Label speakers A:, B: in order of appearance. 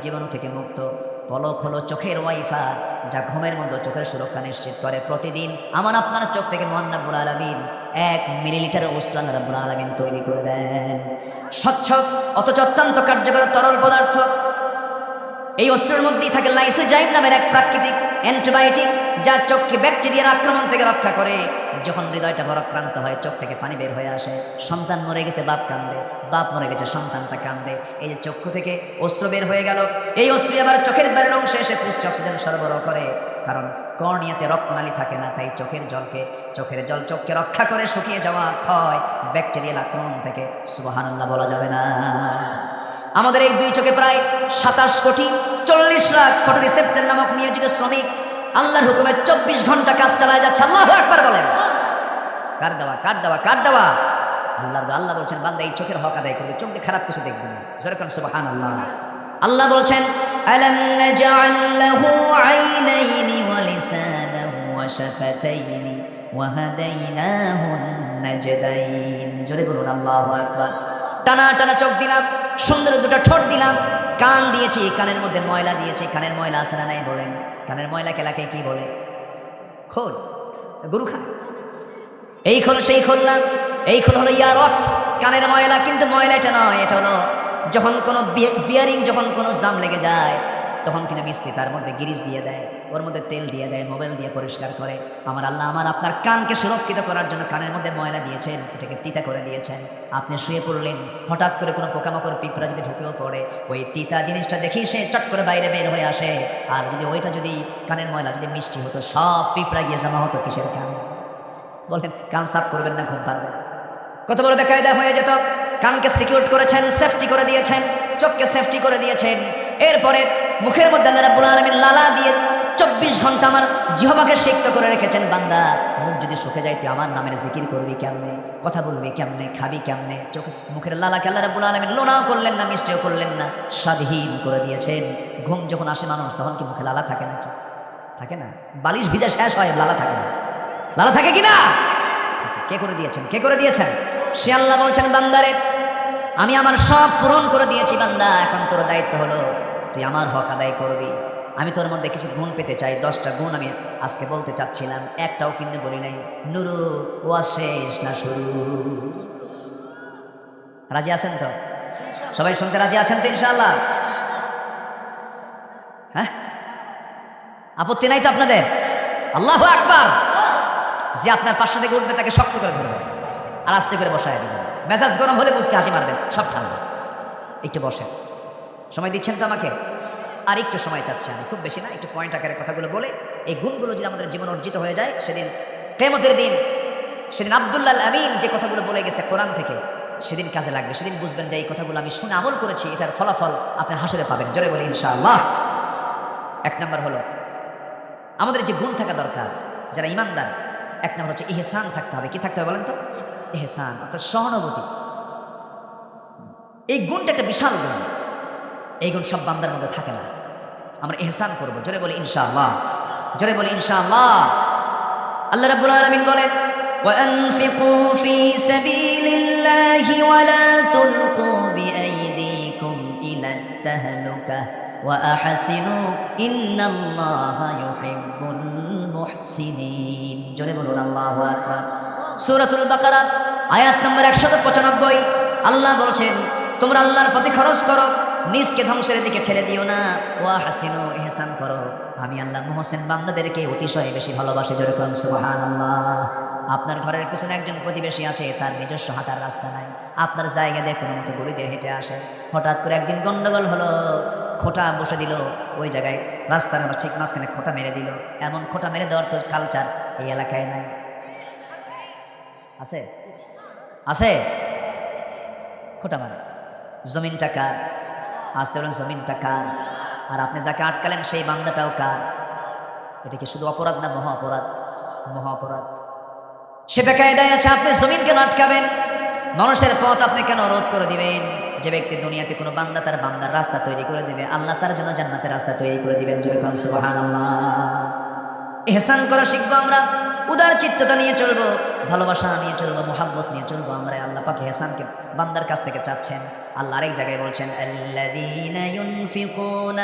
A: জীবাণু থেকে মুক্ত। পলক হলো চোখের ওয়াইফাই, যা ঘুমের মধ্যে চোখের সুরক্ষা নিশ্চিত করে। প্রতিদিন আমার আপনার চোখ থেকে মহান রব্বুল আলামিন 1 মিলিলিটার ওষুধ আল্লাহ রব্বুল আলামিন তৈরি করে দেন। স্বচ্ছ অথচ অত্যন্ত কার্যকর তরল পদার্থ। এই অস্ত্রের মধ্যেই থাকে লাইসোজাইম নামের এক প্রাকৃতিক অ্যান্টিবায়োটিক, যা চোখকে ব্যাকটেরিয়ার আক্রমণ থেকে রক্ষা করে। যখন হৃদয়টা ভারাক্রান্ত হয়, চোখ থেকে পানি বের হয়ে আসে। সন্তান মরে গেছে, বাপ কান্দে, বাপ মরে গেছে, সন্তানটা কান্দে। এই যে চক্ষু থেকে অস্ত্র বের হয়ে গেল, এই অস্ত্র আবার চোখের বাইরের অংশে এসে পুষ্ট অক্সিজেন সরবরাহ করে। কারণ কর্নিয়াতে রক্তনালী থাকে না, তাই চোখের জল চোখকে রক্ষা করে শুকিয়ে যাওয়া ক্ষয় ব্যাকটেরিয়াল আক্রমণ থেকে। সুবহানাল্লাহ বলা যাবে না? আমাদের এই 2 চোখে প্রায় 27 কোটি 40 লাখ ফটোরিসেপ্টর নামক নিয়োজিত শ্রমিক আল্লাহর হুকুমে 24 ঘন্টা কাজ চালায় যাচ্ছে। আল্লাহু আকবার বলেন। কার দেওয়া আল্লাহ বলছেন, বান্দা এই চোখের হক আদায় করবে, চোখ দিয়ে খারাপ কিছু দেখবে না। যেরকম সুবহানাল্লাহ। আল্লাহ বলছেন, আলাম নাজআল লাহু আইনাইনি ওয়া লিসানাহু ওয়া শাফাতাইনি ওয়া হাদাইনাহু নাজদাইন। জোরে বলুন আল্লাহু আকবার। টানা টানা চোখ দিলাম, সুন্দর 2টা ঠোঁট দিলাম, কান দিয়েছি, কানের মধ্যে ময়লা দিয়েছি। কানের ময়লা আছে না নাই বলেন? কানের ময়লা কেলাকে কি বলে? খোল। গরু খায় এই খোল, সেই খোল না। এই খোল হলো ইয়ারক্স, কানের ময়লা। কিন্তু ময়লা এটা নয়, এটা হলো যখন কোনো বিয়ারিং, যখন কোনো জাম লেগে যায়, তখন কিন্তু মিস্ত্রি তার মধ্যে গিরিজ দিয়ে দেয়, ওর মধ্যে তেল দিয়ে দেয়, মোবাইল দিয়ে পরিষ্কার করে। আমার আল্লাহ আমার আপনার কানকে সুরক্ষিত করার জন্য কানের মধ্যে ময়লা দিয়েছেন, এটাকে তিতা করে দিয়েছেন। আপনি শুয়ে পড়লেন, হঠাৎ করে কোনো পোকামাকড় পিঁপড়া যদি ঢুকেও পড়ে, ওই তিতা জিনিসটা দেখি সে চট করে বাইরে বের হয়ে আসে। আর যদি ওইটা যদি কানের ময়লা যদি মিষ্টি হতো, সব পিঁপড়া গিয়ে জমা হতো কিসের কান? বলেন, কান সাফ করবেন না, ঘুম পারবেন? কত বড় বেকায়দা হয়ে যেত। কানকে সিকিউর করেছেন, সেফটি করে দিয়েছেন, চোখকে সেফটি করে দিয়েছেন। এরপরে মুখের মধ্যে আল্লাহ রাব্বুল আলামিন লালা দিয়ে 24 ঘন্টা আমার জিহ্বাকে সিক্ত করে রেখেছেন। বান্দা, মুখ যদি শুকে যায়, তুই আমার নামের জিকির করবি কেমনে? কথা বলবি কেমনে? খাবি কেমনে? মুখের লালাকে আল্লাহ রাব্বুল আলামিন লোনাও করলেন না, মিষ্টিও করলেন না, স্বাধীন করে দিয়েছেন। ঘুম যখন আসে মানুষ, তখন কি মুখে লালা থাকে নাকি? থাকে না। বালিশ ভিজা শেষ হয়, লালা থাকে না। লালা থাকে কিনা? কে করে দিয়েছেন? কে করে দিয়েছেন? সে আল্লাহ বলছেন, বান্দারে আমি আমার সব পূরণ করে দিয়েছি। বান্দা, এখন তোর দায়িত্ব হলো তুই আমার হক আদায় করবি। আমি তোর মধ্যে কিছু গুণ পেতে চাই। 10টা গুণ আমি আজকে বলতে চাচ্ছিলাম, একটাও কিন্তু বলি নাই। নুরু ওয়া শেষ না শুরু। রাজি আছেন তো? সবাই শুনতে রাজি আছেন তো ইনশাআল্লাহ? হ্যাঁ, আপত্তি নাই তো আপনাদের? আল্লাহু আকবার। যে আপনার পাশে থেকে উঠবে, তাকে শক্ত করে ধরবেন আর আস্তে করে বসায় দেবেন। মেজাজ গরম হলে বুঝকে হাসি মারবেন, সব ঠান্ডা। একটু বসেন, সময় দিচ্ছেন তো আমাকে? আর একটু সময় চাচ্ছি আমি, খুব বেশি না, একটু পয়েন্ট আকারে কথাগুলো বলে এই গুণগুলো যদি আমাদের জীবন অর্জিত হয়ে যায়, সেদিন কিয়ামতের দিন, সেদিন আব্দুল্লাহ আল আমিন যে কথাগুলো বলে গেছে কোরআন থেকে, সেদিন কাজে লাগবে। সেদিন বুঝবেন যে এই কথাগুলো আমি শুনে আমল করেছি, এটার ফলাফল আপনি হাসরে পাবেন। জোরে বলি ইনশাআল্লাহ। 1 নম্বর হলো আমাদের যে গুণ থাকা দরকার যারা ইমানদার, 1 নম্বর হচ্ছে ইহসান থাকতে হবে। কি থাকতে হবে বলেন তো? ইহসান, অর্থাৎ সহানুভূতি। এই গুণটা একটা বিশাল গুণ। এই গুণ সব বান্দার মধ্যে থাকে না। আমরা ইহসান করব। জোরে বলি ইনশাআল্লাহ। জোরে বলি ইনশাআল্লাহ। আল্লাহ রাব্বুল আলামিন বলেন, ওয়ানফিকু ফি সাবিলিল্লাহি ওয়া লা তুলকু বিআইদিকুম ইলা তাহলুকা ওয়া আহসিনু ইন্নাল্লাহা ইউহিব্বুল মুহসিনিন। জোরে বলুন আল্লাহু আকবার। সূরাতুল বাকারা আয়াত নম্বর 195। আল্লাহ বলছেন, তোমরা আল্লাহর পথে খরচ করো, নিজকে ধ্বংসের দিকে ঠেলে দিও না। ওয়া হাসিনু, ইহসান করো। আমি আল্লাহ মুহসিন বান্দাদেরকে অতিশয় বেশি ভালোবাসি। জোরে বলুন সুবহানাল্লাহ। আপনার ঘরের পিছনে একজন প্রতিবেশী আছে, তার নিজস্ব হাঁটার রাস্তা নাই, আপনার জায়গা দিয়ে কোনো মতো গলি দিয়ে হেঁটে আসে। হঠাৎ করে একদিন গন্ডগোল হলো, খোঁটা বসে দিল ওই জায়গায়, রাস্তার ঠিক মাঝখানে খোঁটা মেরে দিল। এমন খোঁটা মেরে দেওয়ার তো কালচার এই এলাকায় নাই। আছে? আছে? খোঁটা মারে। জমিনটা কার? আসতে বলেন, জমিনটা কার? আর আপনি যাকে আটকালেন সেই বান্দাটাও কার? এটা কি শুধু অপরাধ না মহা অপরাধ? মহা অপরাধ। সে বেকায়দায় আছে, আপনি জমিন কেন আটকাবেন? মানুষের পথ আপনি কেন রোধ করে দিবেন? যে ব্যক্তি দুনিয়াতে কোনো বান্দা তার বান্দার রাস্তা তৈরি করে দিবে, আল্লাহ তার জন্য জান্নাতের রাস্তা তৈরি করে দিবেন। জোরে বলুন সুবহানাল্লাহ। ইহসান করা শিখবো আমরা। উদার চিত্ততা নিয়ে চলবো, ভালোবাসা নিয়ে চলবো, মোহাব্বত নিয়ে চলবো। আমরা আল্লাহ পাক ইহসানকে বান্দার কাছ থেকে চাচ্ছেন। আল্লাহ আরেক জায়গায় বলছেন, আল্লাযীনা ইউনফিকুনা